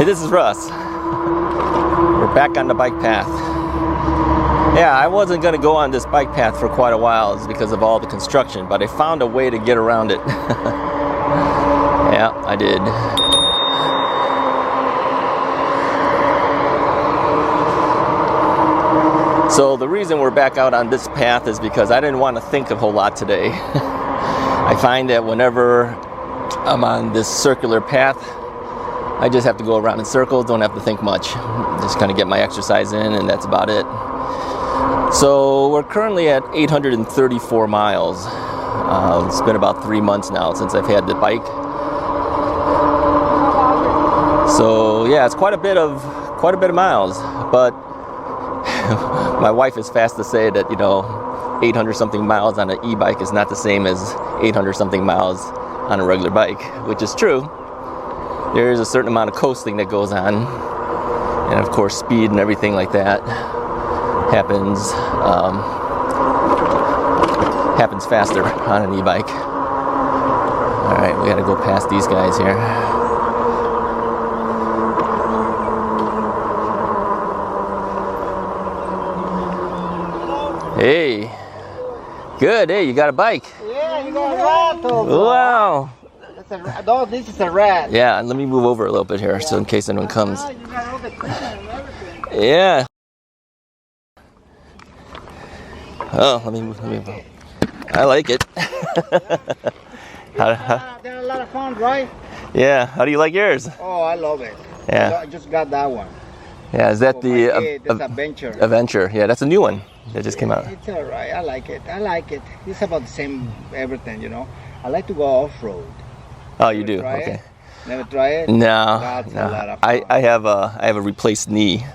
this is Russ. We're back on the bike path. Yeah, I wasn't going to go on this bike path for quite a while. It's because of all the construction, but I found a way to get around it. Yeah, I did. So the reason we're back out on this path is because I didn't want to think a whole lot today. I find that whenever I'm on this circular path, I just have to go around in circles, don't have to think much. Just kind of get my exercise in, and that's about it. So we're currently at 834 miles. It's been about 3 months now since I've had the bike. So yeah, it's quite a bit of miles, but my wife is fast to say that, 800 something miles on an e-bike is not the same as 800 something miles on a regular bike, which is true. There's a certain amount of coasting that goes on, and of course speed and everything like that happens faster on an e-bike. All right, we gotta go past these guys here. Hey, good. Hey, you got a bike? Yeah, you got a rat over. Wow. No, this is a rat. Yeah, let me move over a little bit here, so in case anyone comes. You got all the cleaner and everything. Yeah. Oh, let me move. I like it. They're a lot of fun, right? Yeah. How do you like yours? Oh, I love it. Yeah. I just got that one. Yeah. Is that the Adventure? Aventure? Yeah, that's a new one that just came out. It's all right. I like it. It's about the same everything, I like to go off-road. Oh, you do? Try Okay. it? Never try it? No. That's No. a lot of fun. I have a replaced knee,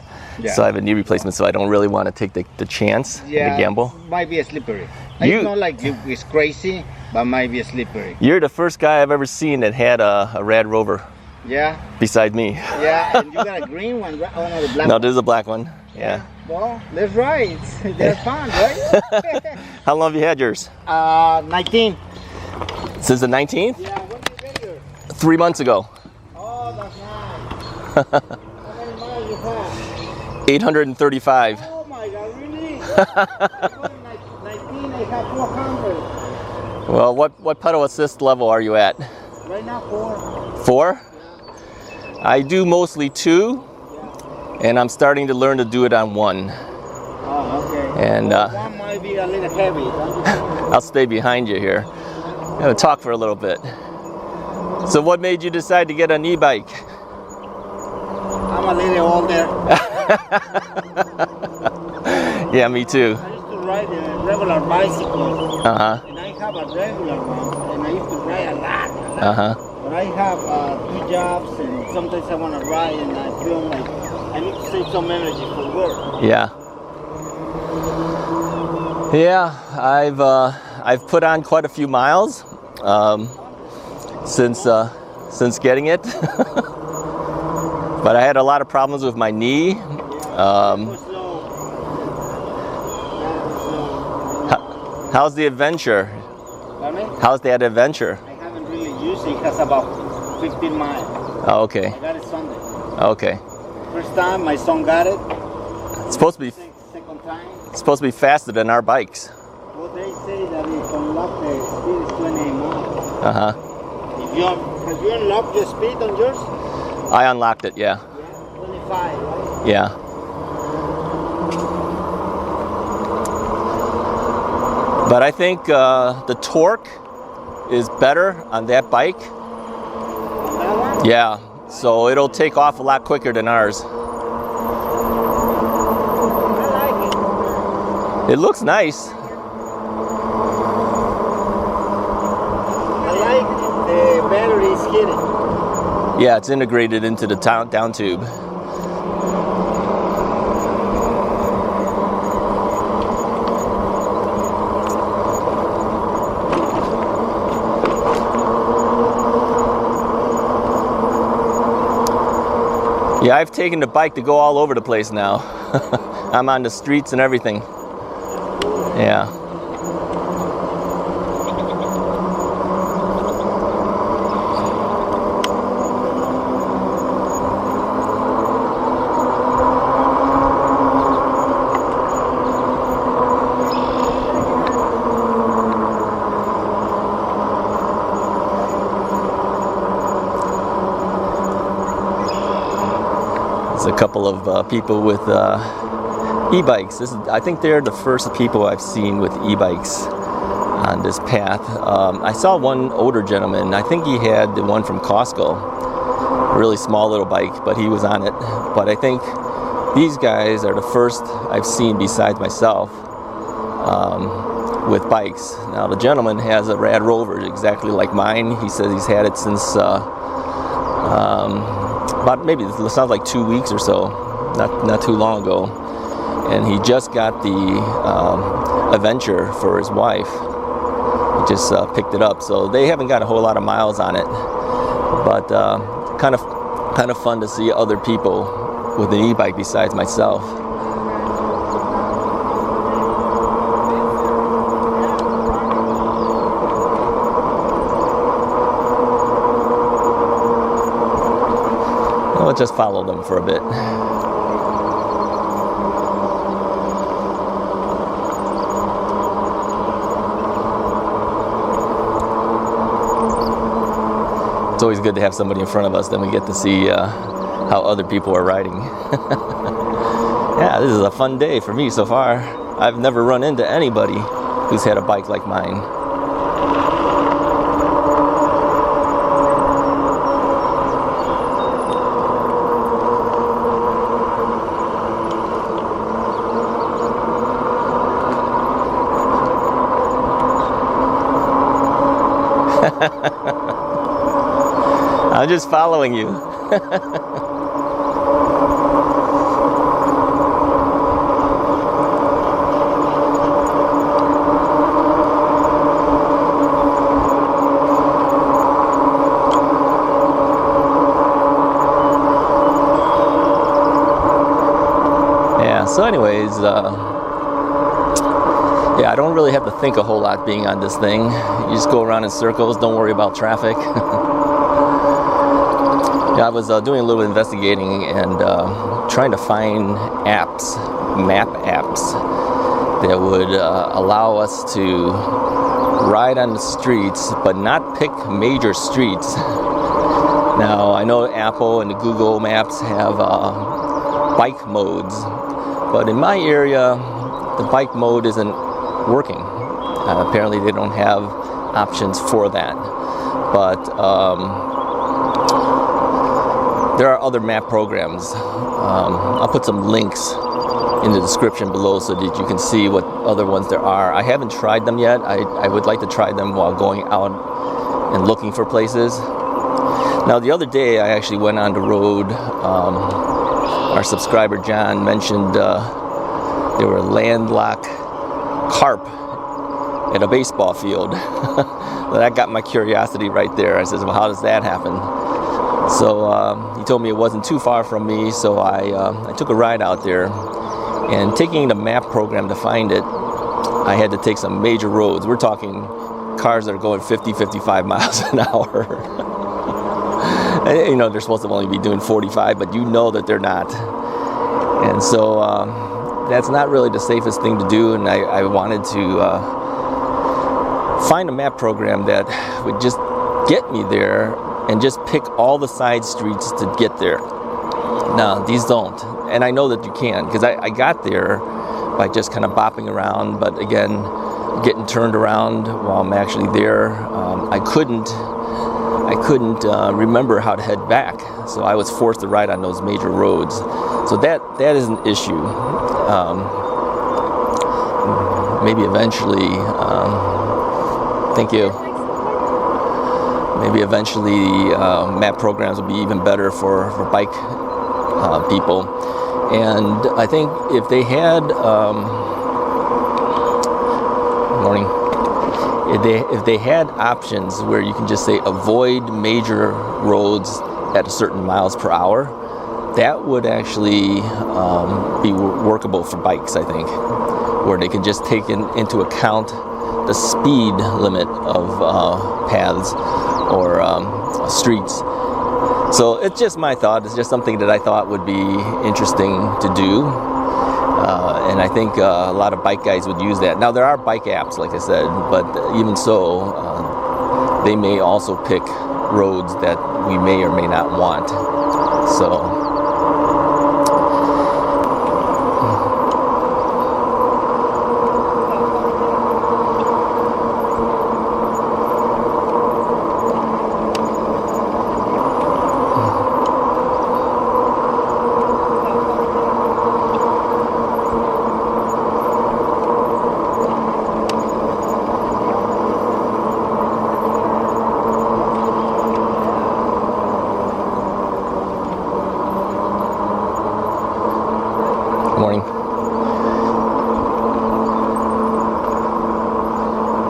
so I have a knee replacement. So I don't really want to take the chance, the gamble. Might be a slippery. It's not like it's crazy, but might be a slippery. You're the first guy I've ever seen that had a RadRover. Yeah. Beside me. Yeah, and you got a green one, right? Oh no, the black. No, one. this is a black one. Yeah. Well, that's right. They're fun, right? How long have you had yours? 19. Since the 19th? Yeah. When did you get yours? 3 months ago. Oh, that's nice. How many miles you have? 835. Oh my God, really? I got 19. I have 400. Well, what pedal assist level are you at? Right now, 4. 4? I do mostly 2, and I'm starting to learn to do it on 1. Oh, okay. And one might be a little heavy. I'll stay behind you here. I'm gonna talk for a little bit. So what made you decide to get an e-bike? I'm a little older. Yeah, me too. I used to ride a regular bicycle. Uh-huh. And I have a regular one, and I used to ride a lot. Uh-huh. But I have 2 jobs, and sometimes I want to ride, and I feel like I need to save some energy for work. Yeah. Yeah, I've put on quite a few miles since getting it, but I had a lot of problems with my knee. How's the Adventure? Pardon me? How's that Adventure? I haven't really used it. It has about 15 miles. Oh, okay. I got it Sunday. Okay. First time my son got it. It's supposed to be Second time. faster than our bikes. Well, they say that if unlock the speed is 28 miles. Uh-huh. Have you unlocked the speed on yours? I unlocked it, yeah. Yeah, 25, right? Yeah. But I think the torque is better on that bike. On that one? Yeah, so it'll take off a lot quicker than ours. I like it. It looks nice. I like the battery is hidden. Yeah, it's integrated into the down tube. Yeah, I've taken the bike to go all over the place now. I'm on the streets and everything. Yeah. couple of people with e-bikes. I think they're the first people I've seen with e-bikes on this path. I saw one older gentleman. I think he had the one from Costco, a really small little bike, but he was on it. But I think these guys are the first I've seen besides myself with bikes. Now the gentleman has a RadRover exactly like mine. He says he's had it since about maybe it sounds like 2 weeks or so, not too long ago, and he just got the Adventure for his wife. He just picked it up, so they haven't got a whole lot of miles on it, but kind of fun to see other people with an e-bike besides myself. I'll just follow them for a bit. It's always good to have somebody in front of us, then we get to see how other people are riding. Yeah, this is a fun day for me so far. I've never run into anybody who's had a bike like mine. I'm just following you. Yeah, so anyways, yeah, I don't really have to think a whole lot being on this thing. You just go around in circles, don't worry about traffic. Yeah, I was doing a little investigating and trying to find apps, map apps, that would allow us to ride on the streets, but not pick major streets. Now, I know Apple and the Google Maps have bike modes, but in my area, the bike mode isn't working. Apparently they don't have options for that. But there are other map programs. I'll put some links in the description below so that you can see what other ones there are. I haven't tried them yet. I would like to try them while going out and looking for places. Now the other day I actually went on the road. Our subscriber John mentioned there were landlocked carp at a baseball field. Well, that got my curiosity right there. I said, well, how does that happen? So he told me it wasn't too far from me, so I took a ride out there. And taking the map program to find it, I had to take some major roads. We're talking cars that are going 50, 55 miles an hour. You know, they're supposed to only be doing 45, but you know that they're not. And so that's not really the safest thing to do, and I wanted to find a map program that would just get me there and just pick all the side streets to get there. No, these don't. And I know that you can, because I got there by just kind of bopping around, but again, getting turned around while I'm actually there. I couldn't remember how to head back, so I was forced to ride on those major roads. So that is an issue. Maybe eventually, thank you. Maybe eventually map programs will be even better for bike people. And I think if they had, morning, if they had options where you can just say avoid major roads at a certain miles per hour, that would actually be workable for bikes, I think, where they can just take into account the speed limit of paths or streets. So it's just my thought. It's just something that I thought would be interesting to do. And I think a lot of bike guys would use that. Now, there are bike apps, like I said, but even so, they may also pick roads that we may or may not want. So,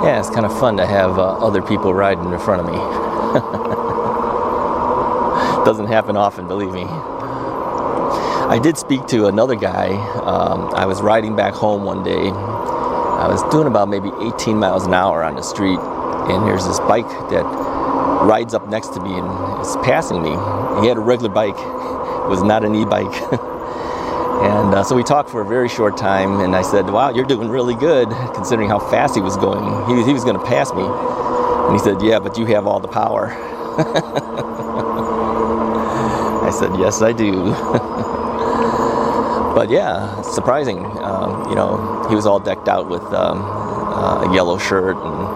Yeah, it's kind of fun to have other people riding in front of me. Doesn't happen often, believe me. I did speak to another guy. I was riding back home one day. I was doing about maybe 18 miles an hour on the street, and there's this bike that rides up next to me and is passing me. He had a regular bike. It was not an e-bike. And so we talked for a very short time, and I said, wow, you're doing really good considering how fast he was going. He was going to pass me. And he said, yeah, but you have all the power. I said, yes, I do. But yeah, it's surprising. You know, he was all decked out with a yellow shirt, and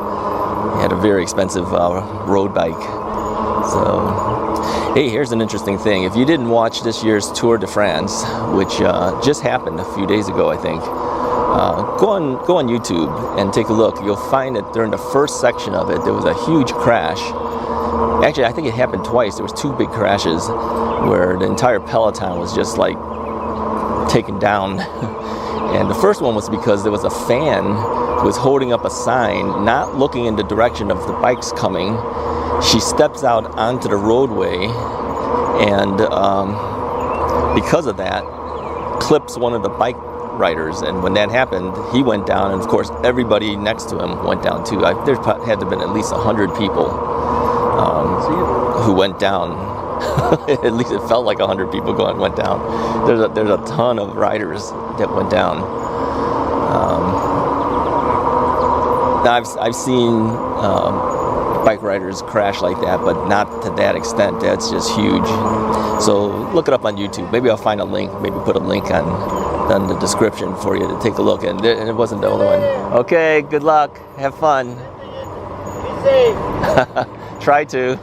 he had a very expensive road bike. So, hey, here's an interesting thing. If you didn't watch this year's Tour de France, which just happened a few days ago, I think, go on YouTube and take a look. You'll find that during the first section of it, there was a huge crash. Actually, I think it happened twice. There was 2 big crashes where the entire peloton was just like taken down. And the first one was because there was a fan who was holding up a sign, not looking in the direction of the bikes coming. She steps out onto the roadway, and because of that, clips one of the bike riders. And when that happened, he went down, and of course everybody next to him went down too. There had to have been at least 100 people who went down. At least it felt like 100 people went down. There's a ton of riders that went down. Now I've seen bike riders crash like that, but not to that extent. That's just huge. So look it up on YouTube. Maybe I'll find a link. Maybe put a link on the description for you to take a look. And it wasn't the only one. Okay, good luck. Have fun. Be safe. Try to.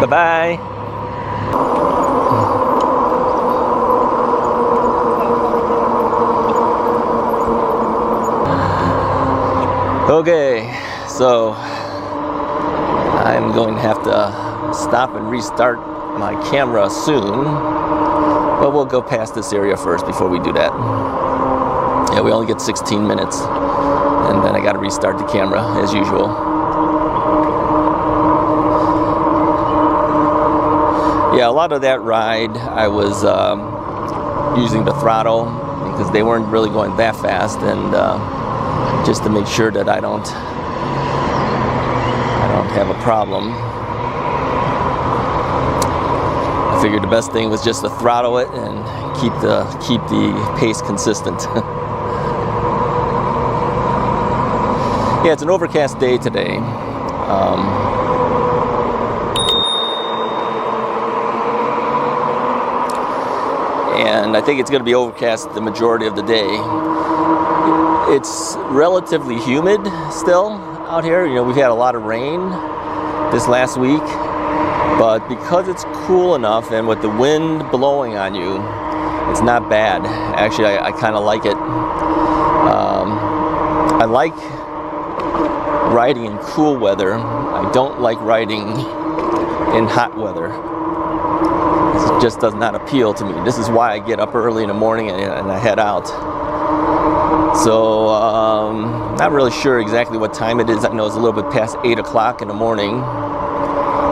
Bye-bye. Okay, so I'm going to have to stop and restart my camera soon, but we'll go past this area first before we do that. Yeah, we only get 16 minutes, and then I got to restart the camera as usual. Yeah, a lot of that ride I was using the throttle because they weren't really going that fast, and just to make sure that I don't have a problem. I figured the best thing was just to throttle it and keep the pace consistent. Yeah, it's an overcast day today. And I think it's going to be overcast the majority of the day. It's relatively humid still out here. You know, we've had a lot of rain this last week, but because it's cool enough and with the wind blowing on you, it's not bad. Actually, I kind of like it. I like riding in cool weather. I don't like riding in hot weather. It just does not appeal to me. This is why I get up early in the morning and I head out. So, not really sure exactly what time it is. I know it's a little bit past 8 o'clock in the morning.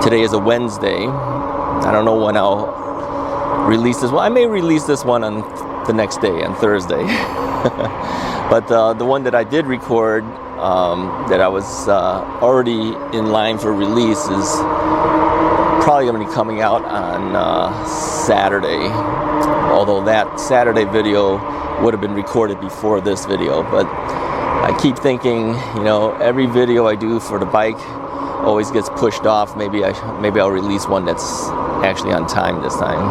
Today is a Wednesday. I don't know when I'll release this one. I may release this one on the next day, on Thursday. But the one that I did record, that I was already in line for release, is probably going to be coming out on Saturday. Although that Saturday video would have been recorded before this video, but I keep thinking, you know, every video I do for the bike always gets pushed off. Maybe I'll release one that's actually on time this time.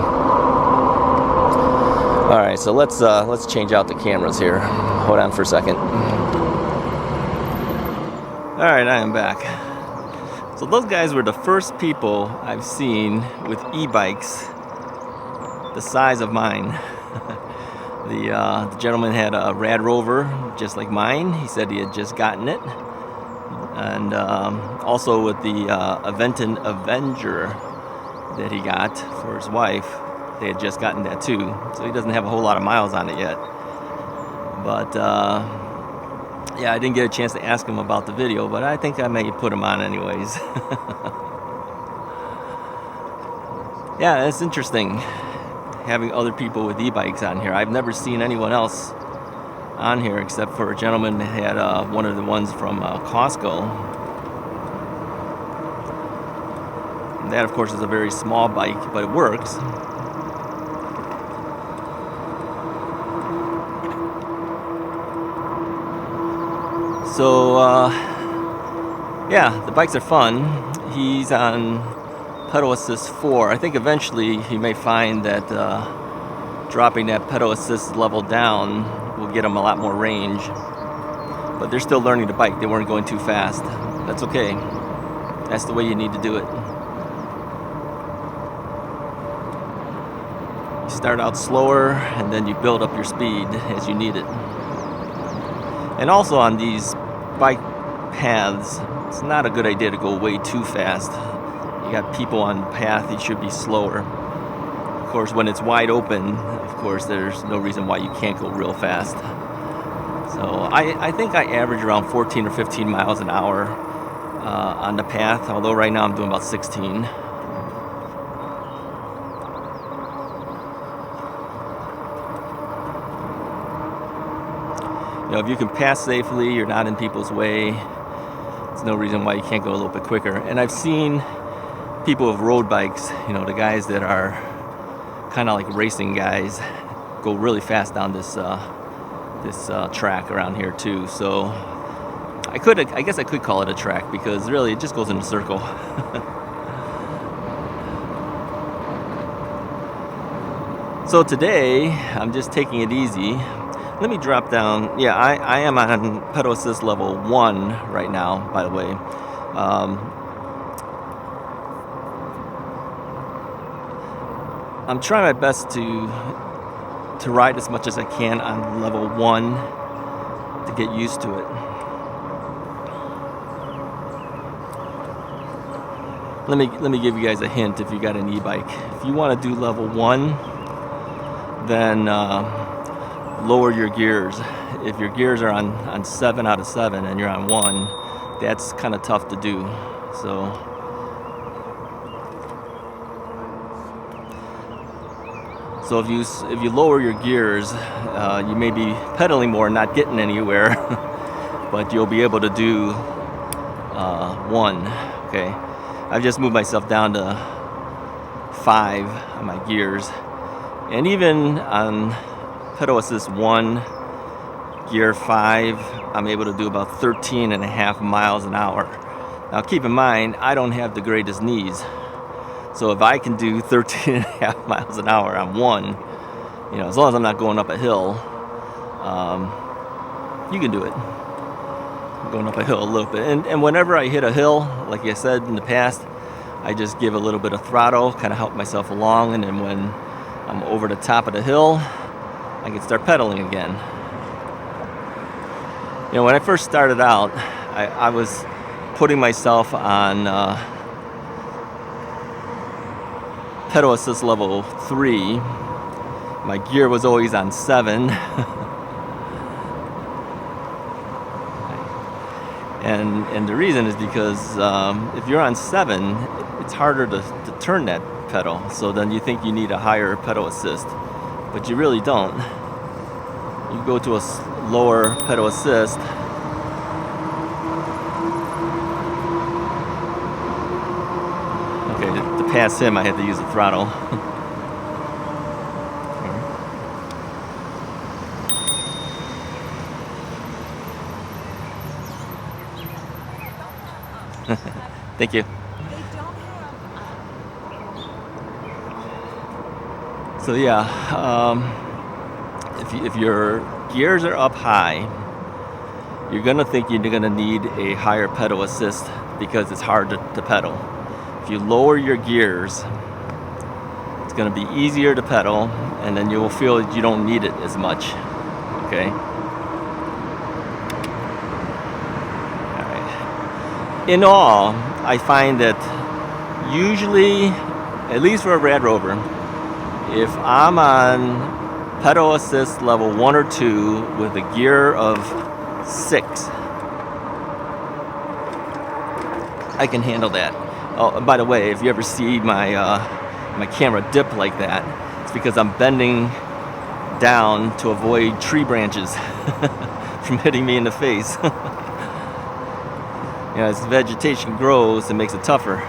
All right, so let's change out the cameras here. Hold on for a second. All right, I am back. So those guys were the first people I've seen with e-bikes the size of mine. The gentleman had a RadRover just like mine. He said he had just gotten it. And also with the Aventon Aventure that he got for his wife. they had just gotten that too, so he doesn't have a whole lot of miles on it yet. But yeah, I didn't get a chance to ask him about the video, but I think I may put him on anyways. Yeah, it's interesting having other people with e-bikes on here. I've never seen anyone else on here except for a gentleman that had one of the ones from Costco. And that, of course, is a very small bike, but it works. So, yeah, the bikes are fun. He's on pedal assist 4. I think eventually he may find that dropping that pedal assist level down will get him a lot more range. But they're still learning the bike. They weren't going too fast. That's okay. That's the way you need to do it. You start out slower and then you build up your speed as you need it. And also on these bike paths, it's not a good idea to go way too fast. You got people on the path, you should be slower. Of course, when it's wide open, of course, there's no reason why you can't go real fast. So I think I average around 14 or 15 miles an hour on the path, although right now I'm doing about 16. You know, if you can pass safely, you're not in people's way, there's no reason why you can't go a little bit quicker. And I've seen people with road bikes, you know, the guys that are kind of like racing guys, go really fast down this track around here too. So I guess I could call it a track because really it just goes in a circle. So today I'm just taking it easy. Let me drop down. Yeah, I am on pedal assist level 1 right now, by the way. I'm trying my best to ride as much as I can on level 1 to get used to it. Let me give you guys a hint if you got an e-bike. If you want to do level 1, then lower your gears. If your gears are on 7 out of 7 and you're on 1, that's kind of tough to do. So if you lower your gears, you may be pedaling more and not getting anywhere, but you'll be able to do 1. Okay, I've just moved myself down to 5 on my gears, and even on pedal assist 1, gear 5, I'm able to do about 13.5 miles an hour. Now keep in mind, I don't have the greatest knees. So if I can do 13.5 miles an hour on 1, you know, as long as I'm not going up a hill, you can do it. I'm going up a hill a little bit. And whenever I hit a hill, like I said in the past, I just give a little bit of throttle, kind of help myself along, and then when I'm over the top of the hill, I can start pedaling again. You know, when I first started out, I was putting myself on pedal assist level 3. My gear was always on 7. And the reason is because if you're on 7, it's harder to turn that pedal. So then you think you need a higher pedal assist, but you really don't. You go to a lower pedal assist. Okay, to pass him, I had to use the throttle. Thank you. So yeah, if your gears are up high, you're gonna think you're gonna need a higher pedal assist because it's hard to pedal. If you lower your gears, it's gonna be easier to pedal, and then you will feel that you don't need it as much. Okay. All right. In all, I find that usually, at least for a RadRover, if I'm on pedal assist level 1 or 2 with a gear of 6, I can handle that. Oh, by the way, if you ever see my my camera dip like that, it's because I'm bending down to avoid tree branches from hitting me in the face. You know, as vegetation grows, it makes it tougher.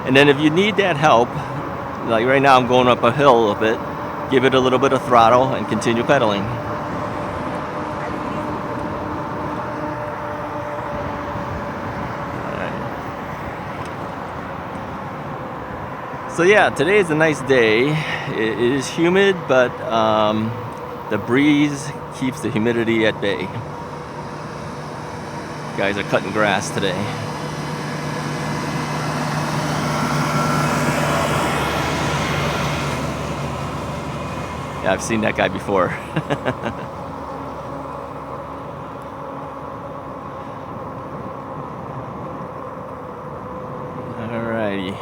And then if you need that help, like right now I'm going up a hill a little bit, give it a little bit of throttle and continue pedaling. So yeah, today is a nice day. It is humid, but the breeze keeps the humidity at bay. Guys are cutting grass today. Yeah, I've seen that guy before. Alrighty.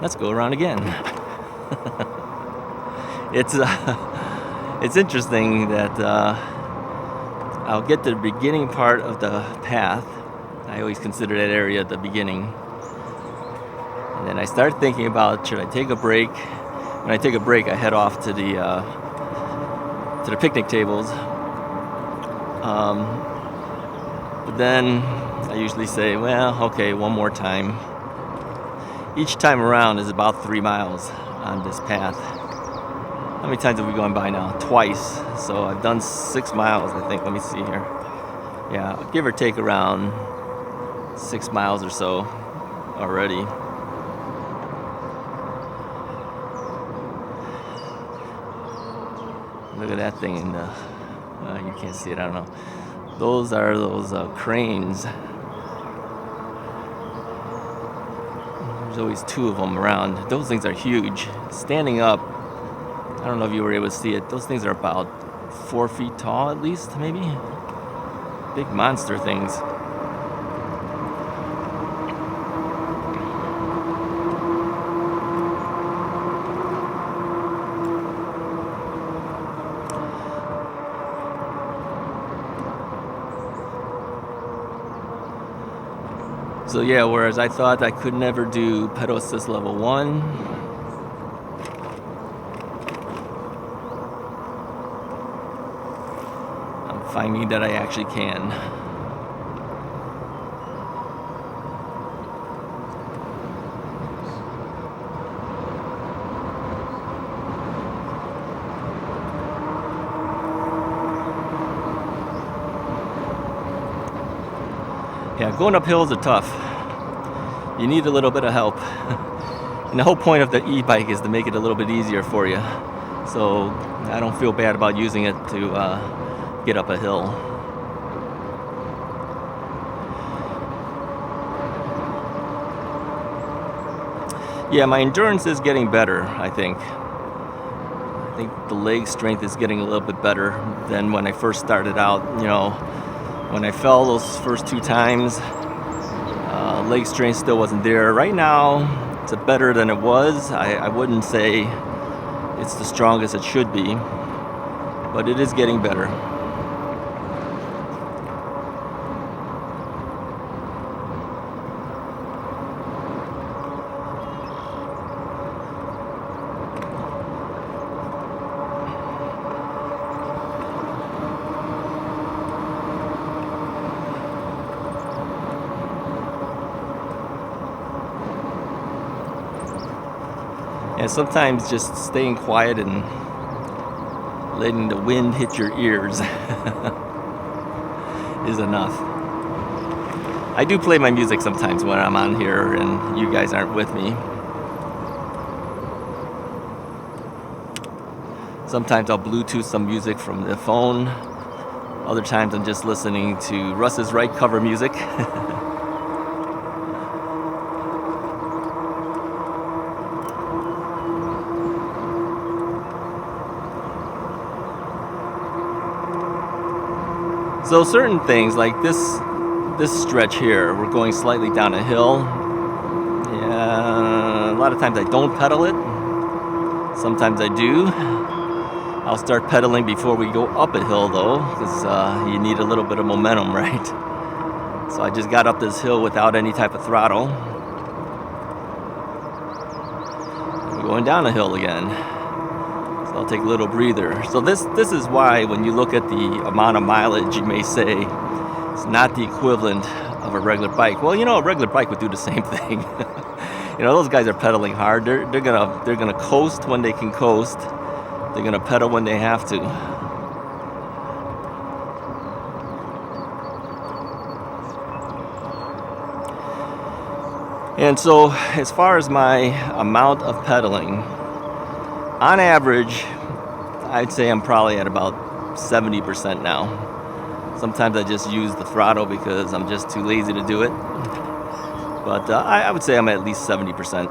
Let's go around again. It's interesting that I'll get to the beginning part of the path. I always consider that area the beginning. And then I start thinking about, should I take a break? When I take a break, I head off to the picnic tables. But then I usually say, well, okay, one more time. Each time around is about 3 miles on this path. How many times have we gone by now? Twice. So I've done 6 miles, I think. Let me see here. Yeah, give or take around 6 miles or so already. Look at that thing in the... you can't see it, I don't know. Those are those cranes. There's always 2 of them around. Those things are huge. Standing up, I don't know if you were able to see it. Those things are about 4 feet tall at least, maybe. Big monster things. So yeah, whereas I thought I could never do pedal assist level 1, I'm finding that I actually can. Yeah, going up hills are tough. You need a little bit of help. And the whole point of the e-bike is to make it a little bit easier for you. So I don't feel bad about using it to get up a hill. Yeah, my endurance is getting better, I think. I think the leg strength is getting a little bit better than when I first started out. You know, when I fell those first 2 times, leg strength still wasn't there. Right now, it's better than it was. I wouldn't say it's the strongest it should be, but it is getting better. And sometimes just staying quiet and letting the wind hit your ears is enough. I do play my music sometimes when I'm on here and you guys aren't with me. Sometimes I'll Bluetooth some music from the phone Other times I'm just listening to Russ's Right cover music. So certain things like this stretch here, we're going slightly down a hill. Yeah, a lot of times I don't pedal it. Sometimes I do. I'll start pedaling before we go up a hill though, because you need a little bit of momentum, right? So I just got up this hill without any type of throttle. We're going down a hill again. So I'll take a little breather. So this is why when you look at the amount of mileage, you may say it's not the equivalent of a regular bike. Well, you know, a regular bike would do the same thing. You know, those guys are pedaling hard. They're gonna coast when they can coast. They're gonna pedal when they have to. And so, as far as my amount of pedaling, on average, I'd say I'm probably at about 70% now. Sometimes I just use the throttle because I'm just too lazy to do it. But I would say I'm at least 70%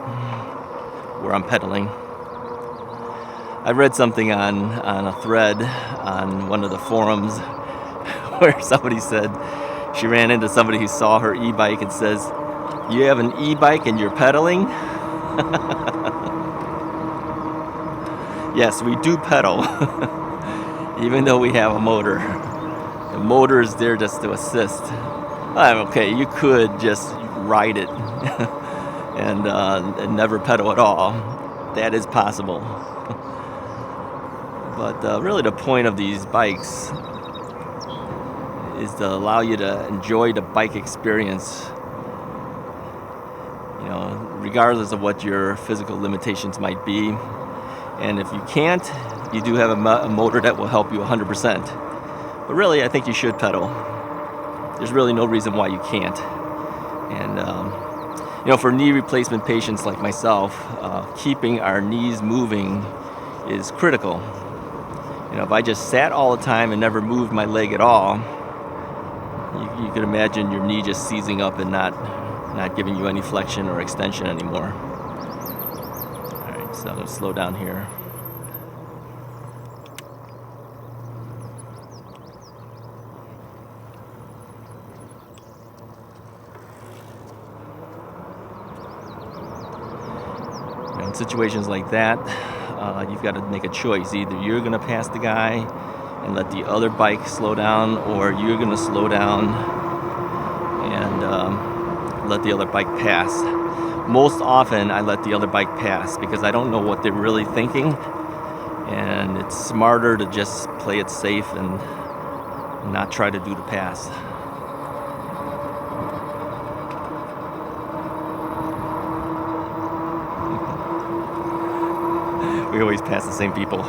where I'm pedaling. I read something on a thread on one of the forums where somebody said she ran into somebody who saw her e-bike and says, "You have an e-bike and you're pedaling?" Yes, we do pedal, even though we have a motor. The motor is there just to assist. Okay, you could just ride it and never pedal at all. That is possible. But really the point of these bikes is to allow you to enjoy the bike experience, you know, regardless of what your physical limitations might be. And if you can't, you do have a motor that will help you 100%. But really, I think you should pedal. There's really no reason why you can't. And you know, for knee replacement patients like myself, keeping our knees moving is critical. You know, if I just sat all the time and never moved my leg at all, you could imagine your knee just seizing up and not giving you any flexion or extension anymore. All right, so I'm going to slow down here. In situations like that, you've got to make a choice. Either you're going to pass the guy and let the other bike slow down, or you're going to slow down and let the other bike pass. Most often I let the other bike pass because I don't know what they're really thinking, and it's smarter to just play it safe and not try to do the pass. We always pass the same people.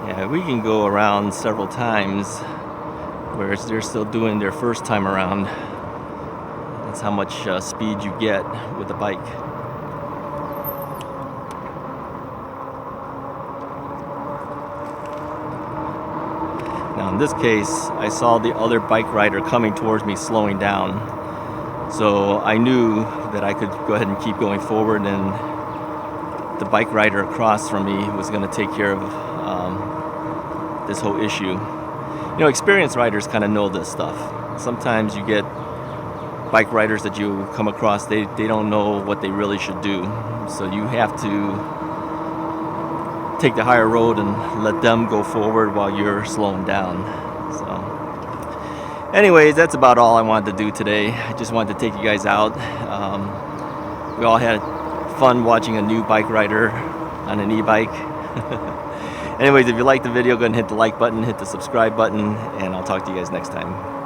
Yeah, we can go around several times, whereas they're still doing their first time around. That's how much speed you get with the bike. Now in this case, I saw the other bike rider coming towards me slowing down. So I knew that I could go ahead and keep going forward, and the bike rider across from me was going to take care of this whole issue. You know, experienced riders kind of know this stuff. Sometimes you get bike riders that you come across, they don't know what they really should do. So you have to take the higher road and let them go forward while you're slowing down. So anyways, that's about all I wanted to do today. I just wanted to take you guys out. We all had fun watching a new bike rider on an e-bike. Anyways, if you liked the video, go ahead and hit the like button, hit the subscribe button, and I'll talk to you guys next time.